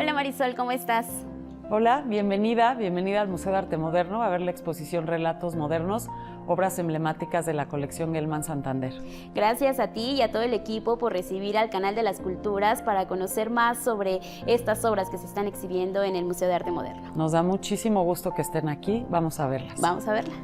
Hola Marisol, ¿cómo estás? Hola, bienvenida al Museo de Arte Moderno a ver la exposición Relatos Modernos, obras emblemáticas de la colección Gelman Santander. Gracias a ti y a todo el equipo por recibir al Canal de las Culturas para conocer más sobre estas obras que se están exhibiendo en el Museo de Arte Moderno. Nos da muchísimo gusto que estén aquí, vamos a verlas. Vamos a verla.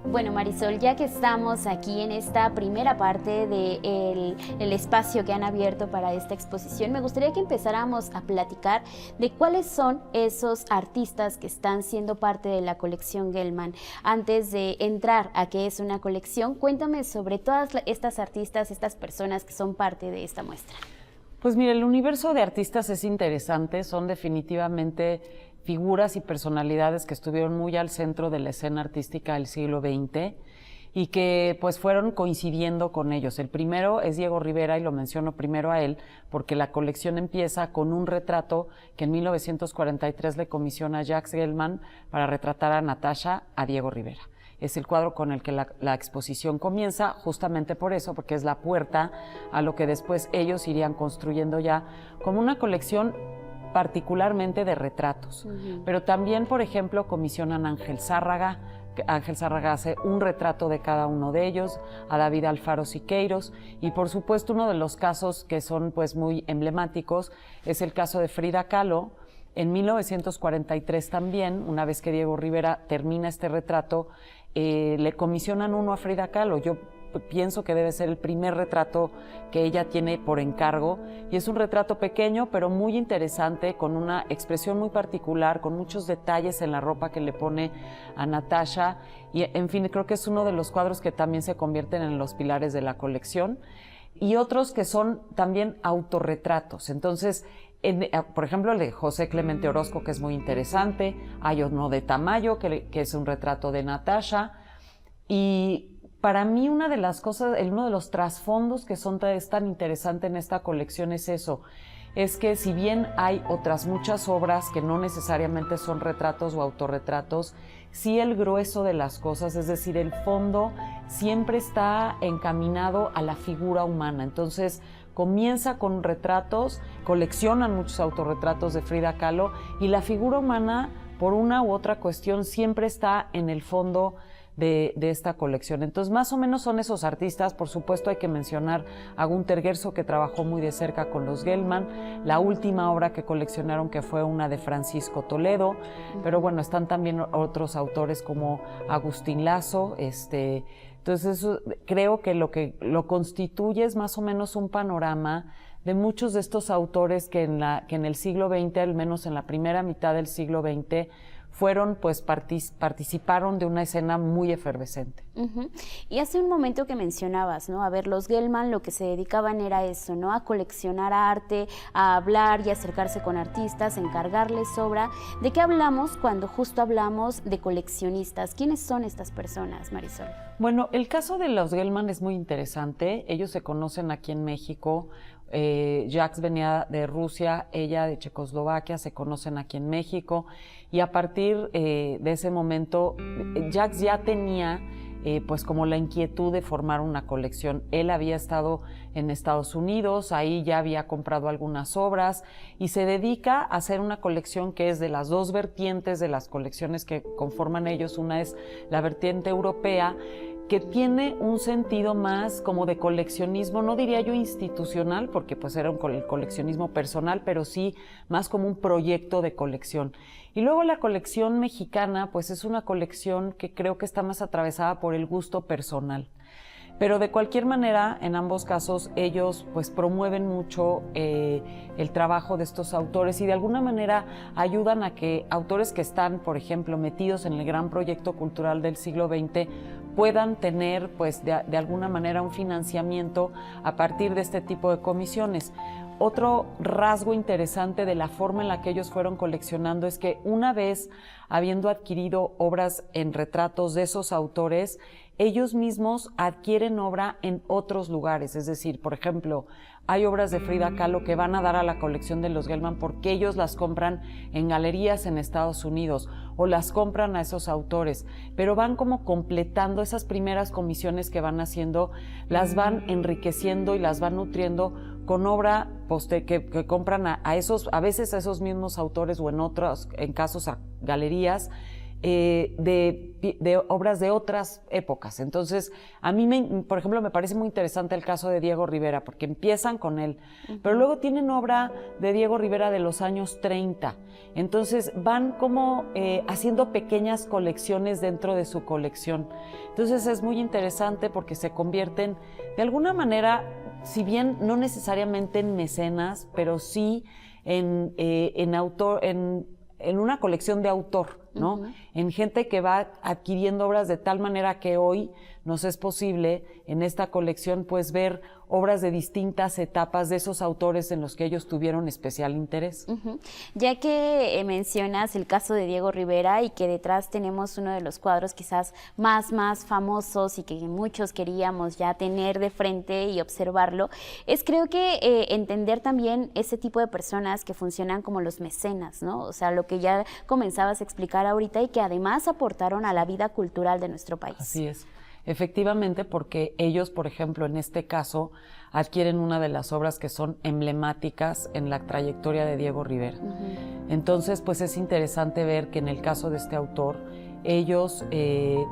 Bueno, Marisol, ya que estamos aquí en esta primera parte del espacio que han abierto para esta exposición, me gustaría que empezáramos a platicar de cuáles son esos artistas que están siendo parte de la colección Gelman. Antes de entrar a qué es una colección, cuéntame sobre todas estas artistas, estas personas que son parte de esta muestra. Pues mire, el universo de artistas es interesante, son definitivamente figuras y personalidades que estuvieron muy al centro de la escena artística del siglo XX y que pues fueron coincidiendo con ellos. El primero es Diego Rivera y lo menciono primero a él porque la colección empieza con un retrato que en 1943 le comisiona Jacques Gelman para retratar a Natasha a Diego Rivera. Es el cuadro con el que la exposición comienza, justamente por eso, porque es la puerta a lo que después ellos irían construyendo ya como una colección particularmente de retratos. Pero también, por ejemplo, comisionan a Ángel Zárraga. Ángel Zárraga hace un retrato de cada uno de ellos, a David Alfaro Siqueiros, y por supuesto uno de los casos que son pues muy emblemáticos es el caso de Frida Kahlo. En 1943 también, una vez que Diego Rivera termina este retrato, le comisionan uno a Frida Kahlo. Yo pienso que debe ser el primer retrato que ella tiene por encargo y es un retrato pequeño pero muy interesante, con una expresión muy particular, con muchos detalles en la ropa que le pone a Natasha y en fin, creo que es uno de los cuadros que también se convierten en los pilares de la colección, y otros que son también autorretratos. Entonces, por ejemplo, el de José Clemente Orozco, que es muy interesante, hay uno de Tamayo, que es un retrato de Natasha, y para mí una de las cosas, uno de los trasfondos que es tan interesante en esta colección es eso, es que si bien hay otras muchas obras que no necesariamente son retratos o autorretratos, sí el grueso de las cosas, es decir, el fondo siempre está encaminado a la figura humana. Entonces comienza con retratos, coleccionan muchos autorretratos de Frida Kahlo y la figura humana, por una u otra cuestión, siempre está en el fondo de esta colección. Entonces, más o menos son esos artistas. Por supuesto, hay que mencionar a Günter Guerzo, que trabajó muy de cerca con los Gelman, la última obra que coleccionaron, que fue una de Francisco Toledo, pero bueno, están también otros autores como Agustín Lazo. Entonces, eso, creo que lo constituye es más o menos un panorama de muchos de estos autores que en el siglo XX, al menos en la primera mitad del siglo XX, participaron de una escena muy efervescente. Y hace un momento que mencionabas, ¿no? A ver, los Gelman lo que se dedicaban era eso, ¿no? A coleccionar arte, a hablar y acercarse con artistas, encargarles obra. ¿De qué hablamos cuando justo hablamos de coleccionistas? ¿Quiénes son estas personas, Marisol? Bueno, el caso de los Gelman es muy interesante. Ellos se conocen aquí en México. Jacques venía de Rusia, ella de Checoslovaquia, se conocen aquí en México, y a partir de ese momento Jacques ya tenía pues como la inquietud de formar una colección. Él había estado en Estados Unidos, ahí ya había comprado algunas obras y se dedica a hacer una colección que es de las dos vertientes de las colecciones que conforman ellos. Una es la vertiente europea, que tiene un sentido más como de coleccionismo, no diría yo institucional, porque pues era el coleccionismo personal, pero sí más como un proyecto de colección. Y luego la colección mexicana, pues es una colección que creo que está más atravesada por el gusto personal. Pero de cualquier manera, en ambos casos, ellos pues promueven mucho el trabajo de estos autores y de alguna manera ayudan a que autores que están, por ejemplo, metidos en el gran proyecto cultural del siglo XX puedan tener pues de alguna manera un financiamiento a partir de este tipo de comisiones. Otro rasgo interesante de la forma en la que ellos fueron coleccionando es que una vez habiendo adquirido obras en retratos de esos autores, ellos mismos adquieren obra en otros lugares. Es decir, por ejemplo, hay obras de Frida Kahlo que van a dar a la colección de los Gelman porque ellos las compran en galerías en Estados Unidos o las compran a esos autores, pero van como completando esas primeras comisiones que van haciendo, las van enriqueciendo y las van nutriendo con obra que compran a veces a esos mismos autores o en casos a galerías de obras de otras épocas. Entonces, a mí, por ejemplo, me parece muy interesante el caso de Diego Rivera, porque empiezan con él, pero luego tienen obra de Diego Rivera de los años 30. Entonces, van como haciendo pequeñas colecciones dentro de su colección. Entonces, es muy interesante porque se convierten, de alguna manera, si bien no necesariamente en mecenas, pero sí en una colección de autor, ¿no? En gente que va adquiriendo obras de tal manera que hoy nos es posible en esta colección pues ver obras de distintas etapas de esos autores en los que ellos tuvieron especial interés. Ya que mencionas el caso de Diego Rivera y que detrás tenemos uno de los cuadros quizás más famosos y que muchos queríamos ya tener de frente y observarlo, creo que entender también ese tipo de personas que funcionan como los mecenas, ¿no? O sea, lo que ya comenzabas a explicar ahorita y que además aportaron a la vida cultural de nuestro país. Así es. Efectivamente, porque ellos, por ejemplo, en este caso, adquieren una de las obras que son emblemáticas en la trayectoria de Diego Rivera. Entonces, pues es interesante ver que en el caso de este autor, ellos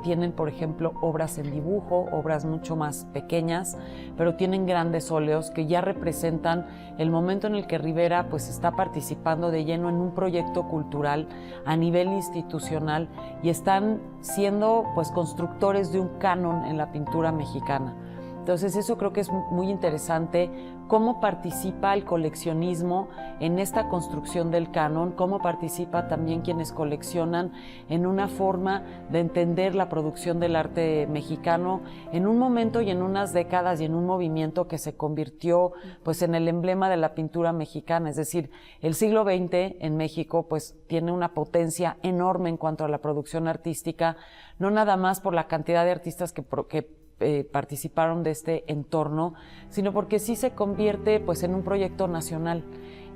tienen, por ejemplo, obras en dibujo, obras mucho más pequeñas, pero tienen grandes óleos que ya representan el momento en el que Rivera pues está participando de lleno en un proyecto cultural a nivel institucional y están siendo pues constructores de un canon en la pintura mexicana. Entonces eso creo que es muy interesante, cómo participa el coleccionismo en esta construcción del canon, cómo participa también quienes coleccionan en una forma de entender la producción del arte mexicano en un momento y en unas décadas y en un movimiento que se convirtió pues en el emblema de la pintura mexicana. Es decir, el siglo XX en México pues tiene una potencia enorme en cuanto a la producción artística, no nada más por la cantidad de artistas que participaron de este entorno, sino porque sí se convierte pues en un proyecto nacional.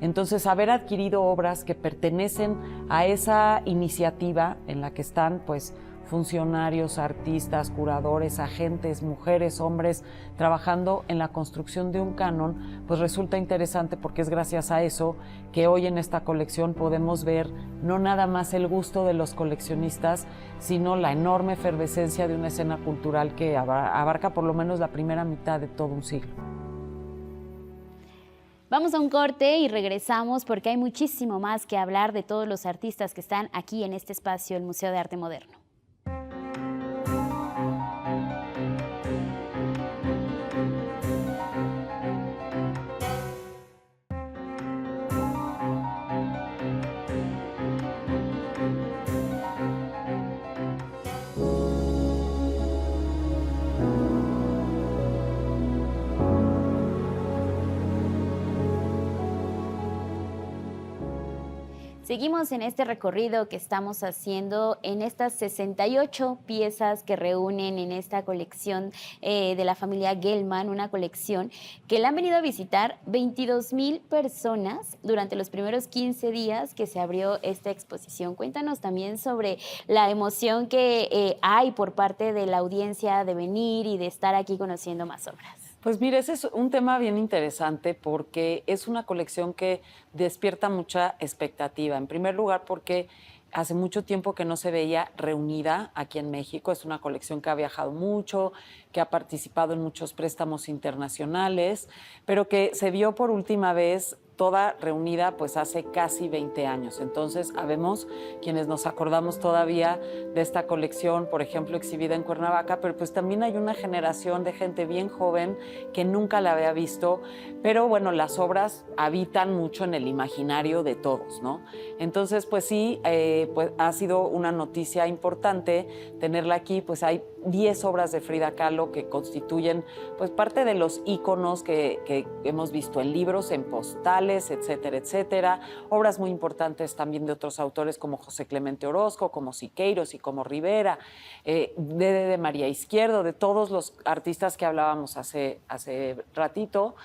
Entonces, haber adquirido obras que pertenecen a esa iniciativa en la que están pues funcionarios, artistas, curadores, agentes, mujeres, hombres, trabajando en la construcción de un canon, pues resulta interesante porque es gracias a eso que hoy en esta colección podemos ver no nada más el gusto de los coleccionistas, sino la enorme efervescencia de una escena cultural que abarca por lo menos la primera mitad de todo un siglo. Vamos a un corte y regresamos porque hay muchísimo más que hablar de todos los artistas que están aquí en este espacio, el Museo de Arte Moderno. Seguimos en este recorrido que estamos haciendo en estas 68 piezas que reúnen en esta colección de la familia Gelman, una colección que la han venido a visitar 22,000 personas durante los primeros 15 días que se abrió esta exposición. Cuéntanos también sobre la emoción que hay por parte de la audiencia de venir y de estar aquí conociendo más obras. Pues mire, ese es un tema bien interesante porque es una colección que despierta mucha expectativa. En primer lugar, porque hace mucho tiempo que no se veía reunida aquí en México. Es una colección que ha viajado mucho, que ha participado en muchos préstamos internacionales, pero que se vio por última vez toda reunida pues hace casi 20 años. Entonces, habemos quienes nos acordamos todavía de esta colección, por ejemplo, exhibida en Cuernavaca, pero pues también hay una generación de gente bien joven que nunca la había visto, pero bueno, las obras habitan mucho en el imaginario de todos, ¿no? Entonces, pues sí, pues ha sido una noticia importante tenerla aquí, pues hay 10 obras de Frida Kahlo que constituyen pues parte de los íconos que hemos visto en libros, en postales, etcétera, etcétera. Obras muy importantes también de otros autores como José Clemente Orozco, como Siqueiros y como Rivera, de María Izquierdo, de todos los artistas que hablábamos hace ratito.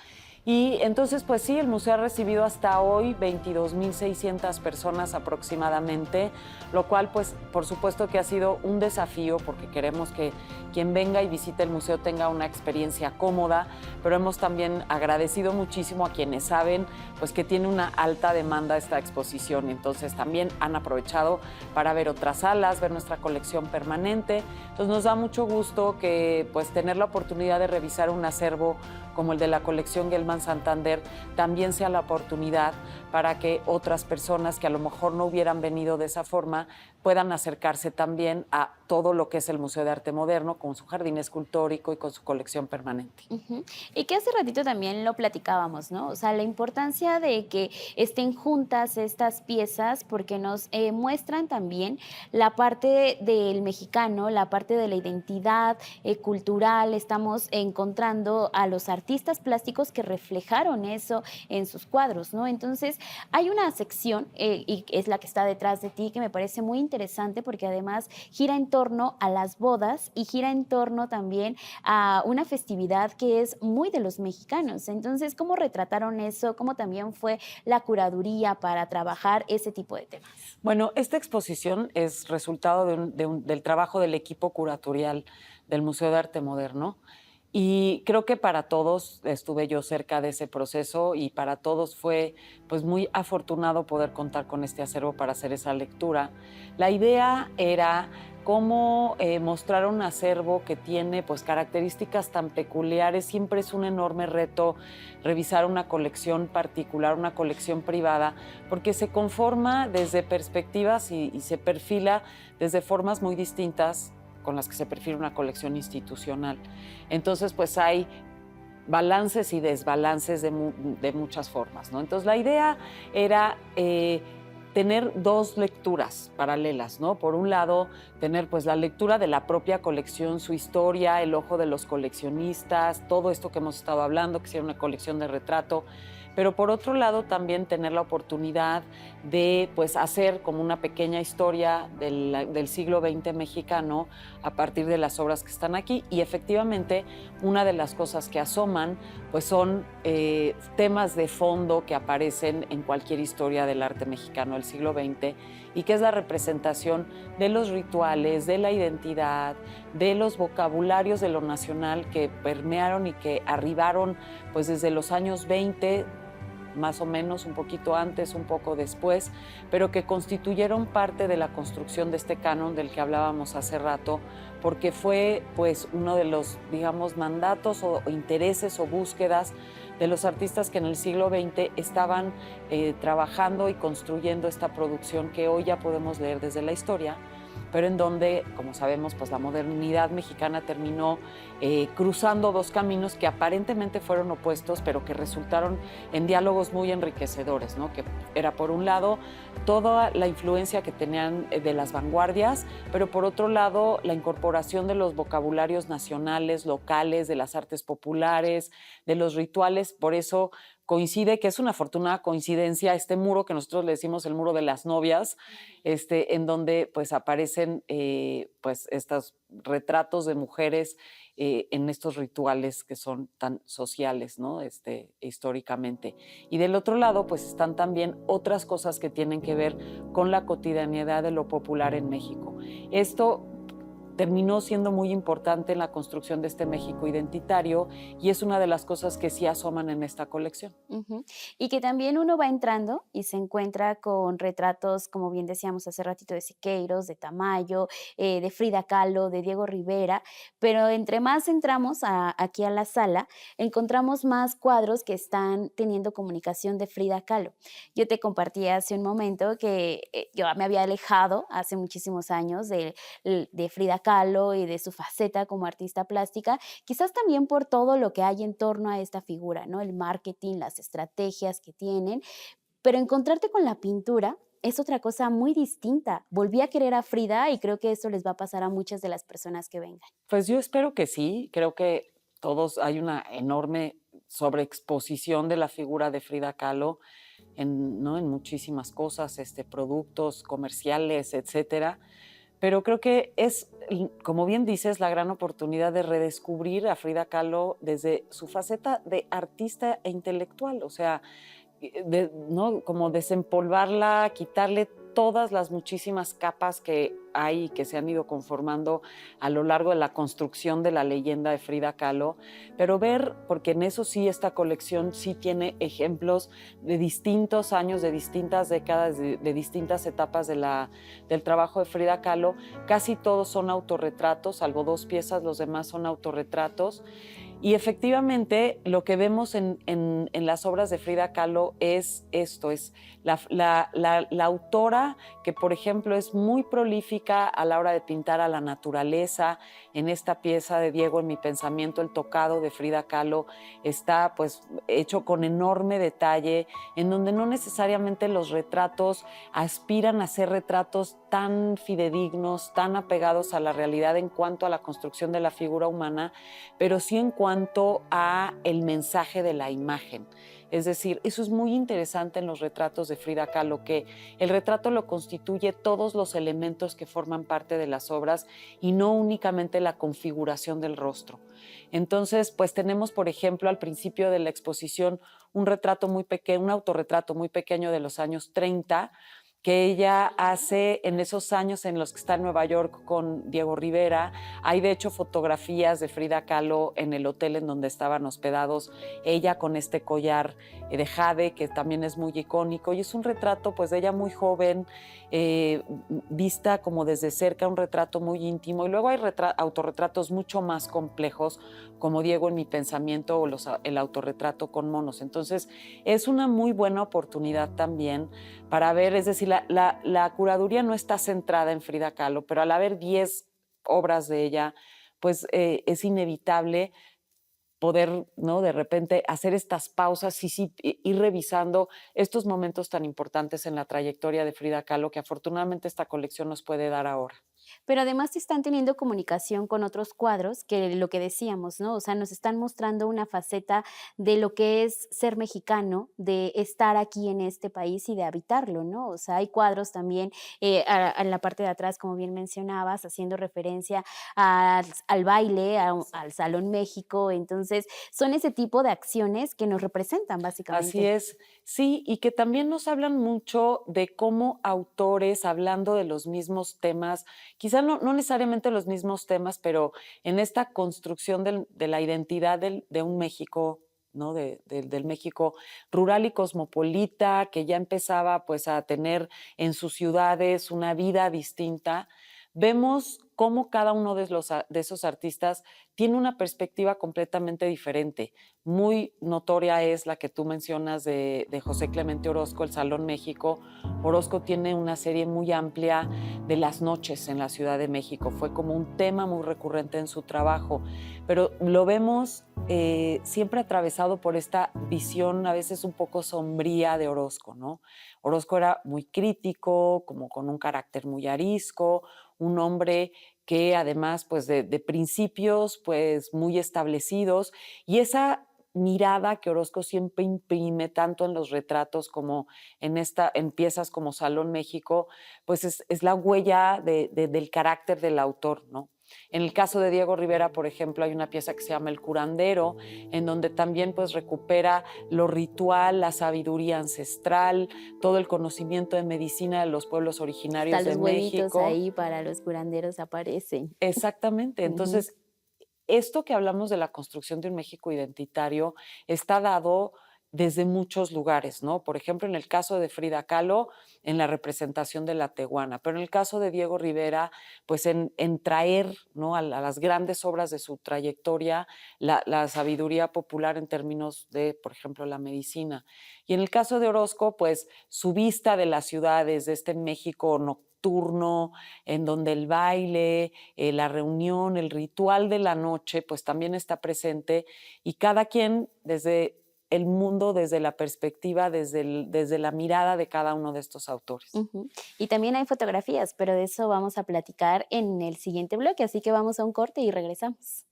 Y entonces, pues sí, el museo ha recibido hasta hoy 22,600 personas aproximadamente, lo cual, pues, por supuesto que ha sido un desafío porque queremos que quien venga y visite el museo tenga una experiencia cómoda, pero hemos también agradecido muchísimo a quienes saben, pues, que tiene una alta demanda esta exposición. Entonces, también han aprovechado para ver otras salas, ver nuestra colección permanente. Entonces, nos da mucho gusto que, pues, tener la oportunidad de revisar un acervo como el de la colección Gelman Santander, también sea la oportunidad para que otras personas que a lo mejor no hubieran venido de esa forma puedan acercarse también a todo lo que es el Museo de Arte Moderno con su jardín escultórico y con su colección permanente. Y que hace ratito también lo platicábamos, ¿no? O sea, la importancia de que estén juntas estas piezas porque nos muestran también la parte del mexicano, la parte de la identidad cultural. Estamos encontrando a los artistas plásticos que reflejaron eso en sus cuadros, ¿no? Entonces, hay una sección, y es la que está detrás de ti, que me parece muy interesante porque además gira en torno a las bodas y gira en torno también a una festividad que es muy de los mexicanos. Entonces, ¿cómo retrataron eso? ¿Cómo también fue la curaduría para trabajar ese tipo de temas? Bueno, esta exposición es resultado del trabajo del equipo curatorial del Museo de Arte Moderno. Y creo que para todos, estuve yo cerca de ese proceso y para todos fue pues muy afortunado poder contar con este acervo para hacer esa lectura. La idea era cómo mostrar un acervo que tiene pues características tan peculiares. Siempre es un enorme reto revisar una colección particular, una colección privada, porque se conforma desde perspectivas y se perfila desde formas muy distintas con las que se perfila una colección institucional. Entonces, pues hay balances y desbalances de muchas formas, ¿no? Entonces, la idea era tener dos lecturas paralelas, ¿no? Por un lado, tener pues la lectura de la propia colección, su historia, el ojo de los coleccionistas, todo esto que hemos estado hablando, que sea una colección de retrato, pero por otro lado también tener la oportunidad de pues hacer como una pequeña historia del siglo XX mexicano a partir de las obras que están aquí. Y efectivamente una de las cosas que asoman pues son temas de fondo que aparecen en cualquier historia del arte mexicano del siglo XX y que es la representación de los rituales, de la identidad, de los vocabularios de lo nacional que permearon y que arribaron pues desde los años 20, más o menos, un poquito antes, un poco después, pero que constituyeron parte de la construcción de este canon del que hablábamos hace rato, porque fue pues uno de los, digamos, mandatos o intereses o búsquedas de los artistas que en el siglo XX estaban trabajando y construyendo esta producción que hoy ya podemos leer desde la historia, pero en donde, como sabemos, pues la modernidad mexicana terminó cruzando dos caminos que aparentemente fueron opuestos, pero que resultaron en diálogos muy enriquecedores, ¿no? Que era, por un lado, toda la influencia que tenían de las vanguardias, pero por otro lado, la incorporación de los vocabularios nacionales, locales, de las artes populares, de los rituales. Por eso coincide, que es una afortunada coincidencia, este muro que nosotros le decimos el muro de las novias, en donde pues aparecen pues estos retratos de mujeres en estos rituales que son tan sociales, ¿no? Históricamente. Y del otro lado pues están también otras cosas que tienen que ver con la cotidianidad de lo popular en México. Esto terminó siendo muy importante en la construcción de este México identitario y es una de las cosas que sí asoman en esta colección. Y que también uno va entrando y se encuentra con retratos, como bien decíamos hace ratito, de Siqueiros, de Tamayo, de Frida Kahlo, de Diego Rivera, pero entre más entramos aquí a la sala, encontramos más cuadros que están teniendo comunicación de Frida Kahlo. Yo te compartí hace un momento que yo me había alejado hace muchísimos años de Frida Kahlo y de su faceta como artista plástica, quizás también por todo lo que hay en torno a esta figura, ¿no? El marketing, las estrategias que tienen, pero encontrarte con la pintura es otra cosa muy distinta. Volví a querer a Frida y creo que esto les va a pasar a muchas de las personas que vengan. Pues yo espero que sí, creo que todos hay una enorme sobreexposición de la figura de Frida Kahlo en, ¿no? en muchísimas cosas, productos comerciales, etcétera. Pero creo que es, como bien dices, la gran oportunidad de redescubrir a Frida Kahlo desde su faceta de artista e intelectual, o sea, ¿no? Como desempolvarla, quitarle todas las muchísimas capas que hay y que se han ido conformando a lo largo de la construcción de la leyenda de Frida Kahlo, pero ver, porque en eso sí esta colección sí tiene ejemplos de distintos años, de distintas décadas, de distintas etapas del trabajo de Frida Kahlo. Casi todos son autorretratos, salvo 2 piezas, los demás son autorretratos. Y efectivamente lo que vemos en las obras de Frida Kahlo es esto, es la autora que, por ejemplo, es muy prolífica a la hora de pintar a la naturaleza. En esta pieza de Diego en mi pensamiento, el tocado de Frida Kahlo está pues hecho con enorme detalle, en donde no necesariamente los retratos aspiran a ser retratos tan fidedignos, tan apegados a la realidad en cuanto a la construcción de la figura humana, pero sí en cuanto a el mensaje de la imagen. Es decir, eso es muy interesante en los retratos de Frida Kahlo, que el retrato lo constituye todos los elementos que forman parte de las obras y no únicamente la configuración del rostro. Entonces, pues tenemos, por ejemplo, al principio de la exposición un retrato muy pequeño, un autorretrato muy pequeño de los años 30, que ella hace en esos años en los que está en Nueva York con Diego Rivera. Hay de hecho fotografías de Frida Kahlo en el hotel en donde estaban hospedados, ella con este collar de jade que también es muy icónico, y es un retrato pues de ella muy joven, vista como desde cerca, un retrato muy íntimo. Y luego hay autorretratos mucho más complejos como Diego en mi pensamiento o el autorretrato con monos. Entonces es una muy buena oportunidad también para ver, es decir, la curaduría no está centrada en Frida Kahlo, pero al haber 10 obras de ella, pues es inevitable poder, ¿no? De repente hacer estas pausas y sí, ir revisando estos momentos tan importantes en la trayectoria de Frida Kahlo que afortunadamente esta colección nos puede dar ahora. Pero además están teniendo comunicación con otros cuadros que lo que decíamos, ¿no? O sea, nos están mostrando una faceta de lo que es ser mexicano, de estar aquí en este país y de habitarlo, ¿no? O sea, hay cuadros también en la parte de atrás, como bien mencionabas, haciendo referencia al baile, al Salón México. Entonces, son ese tipo de acciones que nos representan Así básicamente. es, sí, y que también nos hablan mucho de cómo autores, hablando de los mismos temas, quizá no necesariamente los mismos temas, pero en esta construcción de la identidad de un México, ¿no? Del México rural y cosmopolita, que ya empezaba pues a tener en sus ciudades una vida distinta. Vemos cómo cada uno de esos artistas tiene una perspectiva completamente diferente. Muy notoria es la que tú mencionas de José Clemente Orozco, El Salón México. Orozco tiene una serie muy amplia de las noches en la Ciudad de México. Fue como un tema muy recurrente en su trabajo, pero lo vemos siempre atravesado por esta visión a veces un poco sombría de Orozco, ¿no? Orozco era muy crítico, como con un carácter muy arisco, un hombre que además pues de principios pues muy establecidos, y esa mirada que Orozco siempre imprime tanto en los retratos como en piezas como Salón México, pues es la huella del carácter del autor, ¿no? En el caso de Diego Rivera, por ejemplo, hay una pieza que se llama El curandero, en donde también pues recupera lo ritual, la sabiduría ancestral, todo el conocimiento de medicina de los pueblos Hasta originarios de los huevitos México. ahí para los curanderos aparecen. Exactamente. Ujú. Entonces, esto que hablamos de la construcción de un México identitario está dado desde muchos lugares, ¿no? Por ejemplo, en el caso de Frida Kahlo, en la representación de la tehuana, pero en el caso de Diego Rivera, pues en traer, ¿no? A las grandes obras de su trayectoria, la sabiduría popular en términos de, por ejemplo, la medicina. Y en el caso de Orozco, pues su vista de las ciudades, de este México nocturno, en donde el baile, la reunión, el ritual de la noche, pues también está presente, y cada quien desde el mundo desde la perspectiva, desde la mirada de cada uno de estos autores. Y también hay fotografías, pero de eso vamos a platicar en el siguiente bloque, así que vamos a un corte y regresamos.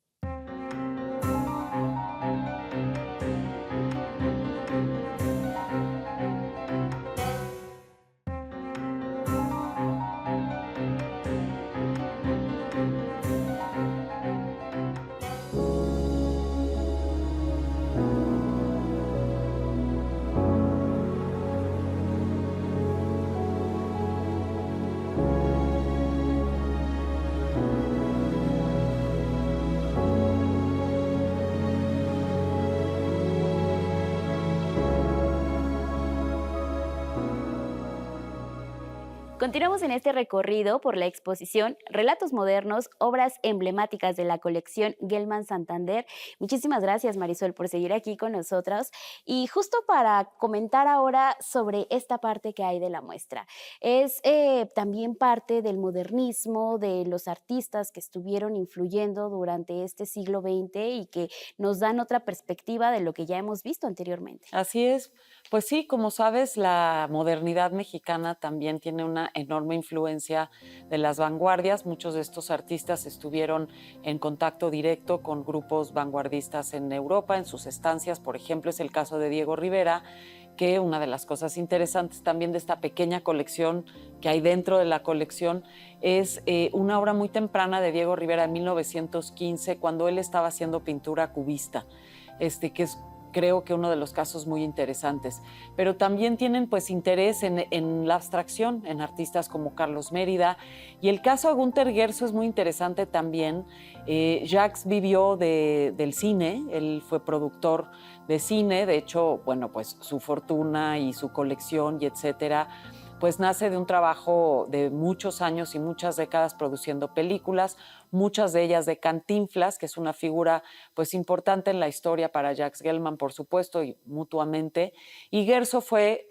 Continuamos en este recorrido por la exposición Relatos Modernos, obras emblemáticas de la colección Gelman Santander. Muchísimas gracias, Marisol, por seguir aquí con nosotros. Y justo para comentar ahora sobre esta parte que hay de la muestra. Es también parte del modernismo, de los artistas que estuvieron influyendo durante este siglo XX y que nos dan otra perspectiva de lo que ya hemos visto anteriormente. Así es. Pues sí, como sabes, la modernidad mexicana también tiene una enorme influencia de las vanguardias. Muchos de estos artistas estuvieron en contacto directo con grupos vanguardistas en Europa, en sus estancias. Por ejemplo, es el caso de Diego Rivera, que una de las cosas interesantes también de esta pequeña colección que hay dentro de la colección es una obra muy temprana de Diego Rivera de 1915, cuando él estaba haciendo pintura cubista, que es, creo que uno de los casos muy interesantes. Pero también tienen pues interés en la abstracción, en artistas como Carlos Mérida. Y el caso de Günter Guerzo es muy interesante también. Jacques vivió del cine, él fue productor de cine, de hecho, bueno, pues su fortuna y su colección y etcétera, pues nace de un trabajo de muchos años y muchas décadas produciendo películas, muchas de ellas de Cantinflas, que es una figura pues importante en la historia para Jacques Gelman, por supuesto, y mutuamente. Y Guerzo fue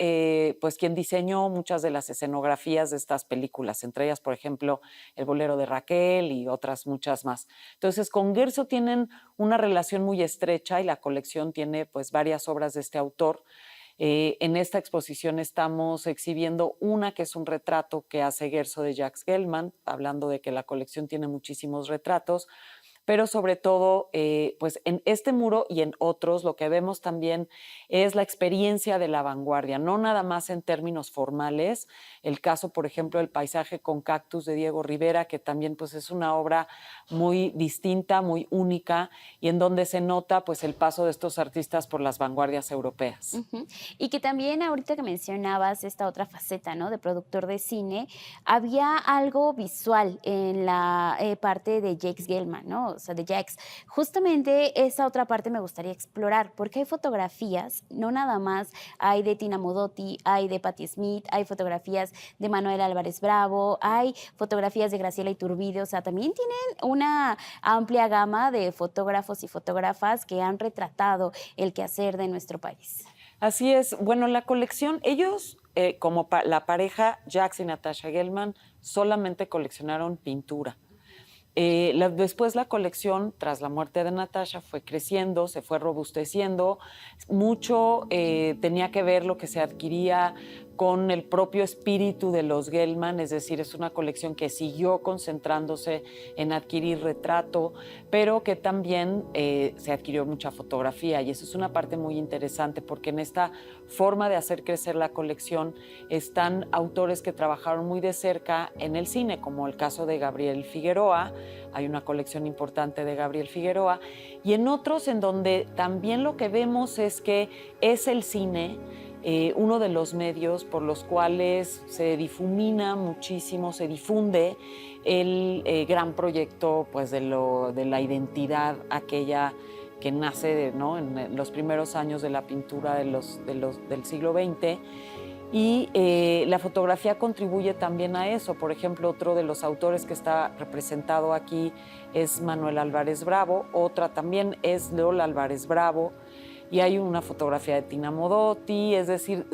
pues quien diseñó muchas de las escenografías de estas películas, entre ellas, por ejemplo, El bolero de Raquel y otras muchas más. Entonces, con Guerzo tienen una relación muy estrecha y la colección tiene pues varias obras de este autor. En esta exposición estamos exhibiendo una que es un retrato que hace Guerzo de Jacques Gelman, hablando de que la colección tiene muchísimos retratos, pero sobre todo, pues en este muro y en otros, lo que vemos también es la experiencia de la vanguardia, no nada más en términos formales. El caso, por ejemplo, del paisaje con cactus de Diego Rivera, que también pues es una obra muy distinta, muy única, y en donde se nota pues el paso de estos artistas por las vanguardias europeas. Y que también ahorita que mencionabas esta otra faceta, ¿no? De productor de cine, había algo visual en la parte de Jacques Gelman, ¿no? O sea, de Jacques. Justamente esa otra parte me gustaría explorar, porque hay fotografías, no nada más hay de Tina Modotti, hay de Patti Smith, hay fotografías de Manuel Álvarez Bravo, hay fotografías de Graciela Iturbide, o sea, también tienen una amplia gama de fotógrafos y fotógrafas que han retratado el quehacer de nuestro país. Así es. Bueno, la colección, ellos, como la pareja Jacques y Natasha Gelman, solamente coleccionaron pintura. Después la colección, tras la muerte de Natasha, fue creciendo, se fue robusteciendo. Mucho tenía que ver lo que se adquiría con el propio espíritu de los Gelman, es decir, es una colección que siguió concentrándose en adquirir retrato, pero que también se adquirió mucha fotografía, y eso es una parte muy interesante porque en esta forma de hacer crecer la colección están autores que trabajaron muy de cerca en el cine, como el caso de Gabriel Figueroa. Hay una colección importante de Gabriel Figueroa, y en otros en donde también lo que vemos es que es el cine uno de los medios por los cuales se difumina muchísimo, se difunde el gran proyecto pues, de la identidad aquella que nace ¿no? en los primeros años de la pintura del siglo XX. Y la fotografía contribuye también a eso. Por ejemplo, otro de los autores que está representado aquí es Manuel Álvarez Bravo, otra también es Lola Álvarez Bravo, y hay una fotografía de Tina Modotti, es decir,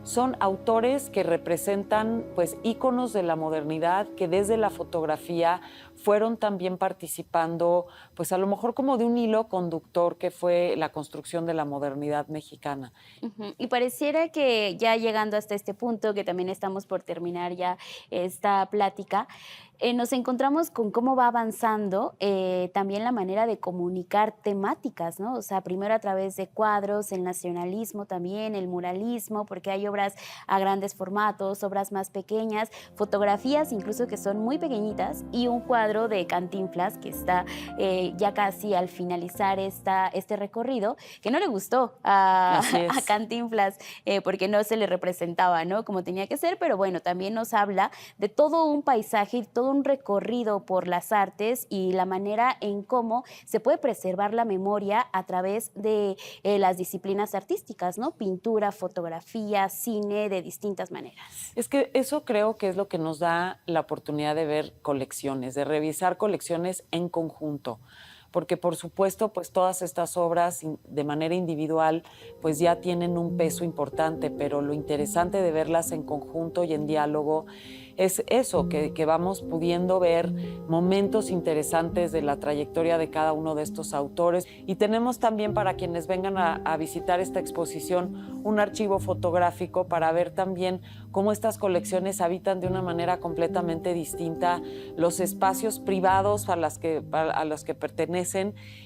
son autores que representan pues íconos de la modernidad que desde la fotografía fueron también participando, pues a lo mejor como de un hilo conductor que fue la construcción de la modernidad mexicana. Ujú. Y pareciera que ya llegando hasta este punto, que también estamos por terminar ya esta plática, nos encontramos con cómo va avanzando también la manera de comunicar temáticas, ¿no? O sea, primero a través de cuadros, el nacionalismo también, el muralismo, porque hay obras a grandes formatos, obras más pequeñas, fotografías incluso que son muy pequeñitas y un cuadro de Cantinflas que está ya casi al finalizar este recorrido, que no le gustó a Cantinflas porque no se le representaba, ¿no? Como tenía que ser, pero bueno, también nos habla de todo un paisaje y todo un recorrido por las artes y la manera en cómo se puede preservar la memoria a través de las disciplinas artísticas, ¿no? Pintura, fotografía, cine, de distintas maneras. Es que eso creo que es lo que nos da la oportunidad de ver colecciones, de revisar colecciones en conjunto. Porque por supuesto, pues todas estas obras de manera individual, pues ya tienen un peso importante, pero lo interesante de verlas en conjunto y en diálogo es eso, que vamos pudiendo ver momentos interesantes de la trayectoria de cada uno de estos autores. Y tenemos también para quienes vengan a visitar esta exposición un archivo fotográfico para ver también cómo estas colecciones habitan de una manera completamente distinta los espacios privados a los que pertenecen,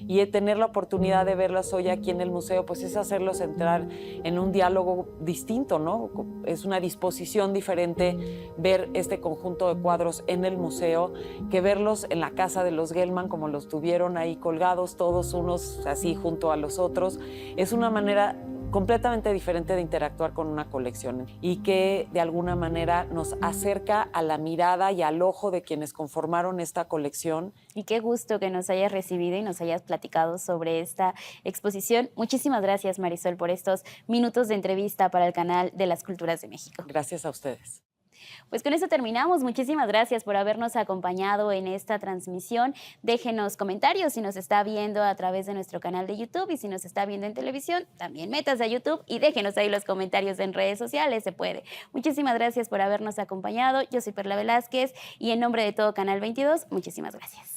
y tener la oportunidad de verlas hoy aquí en el museo, pues es hacerlos entrar en un diálogo distinto, ¿no? Es una disposición diferente ver este conjunto de cuadros en el museo que verlos en la casa de los Gelman, como los tuvieron ahí colgados todos unos así junto a los otros. Es una manera completamente diferente de interactuar con una colección y que de alguna manera nos acerca a la mirada y al ojo de quienes conformaron esta colección. Y qué gusto que nos hayas recibido y nos hayas platicado sobre esta exposición. Muchísimas gracias, Marisol, por estos minutos de entrevista para el canal de las Culturas de México. Gracias a ustedes. Pues con eso terminamos. Muchísimas gracias por habernos acompañado en esta transmisión. Déjenos comentarios si nos está viendo a través de nuestro canal de YouTube, y si nos está viendo en televisión, también métase a YouTube y déjenos ahí los comentarios en redes sociales, se puede. Muchísimas gracias por habernos acompañado. Yo soy Perla Velázquez y en nombre de todo Canal 22, muchísimas gracias.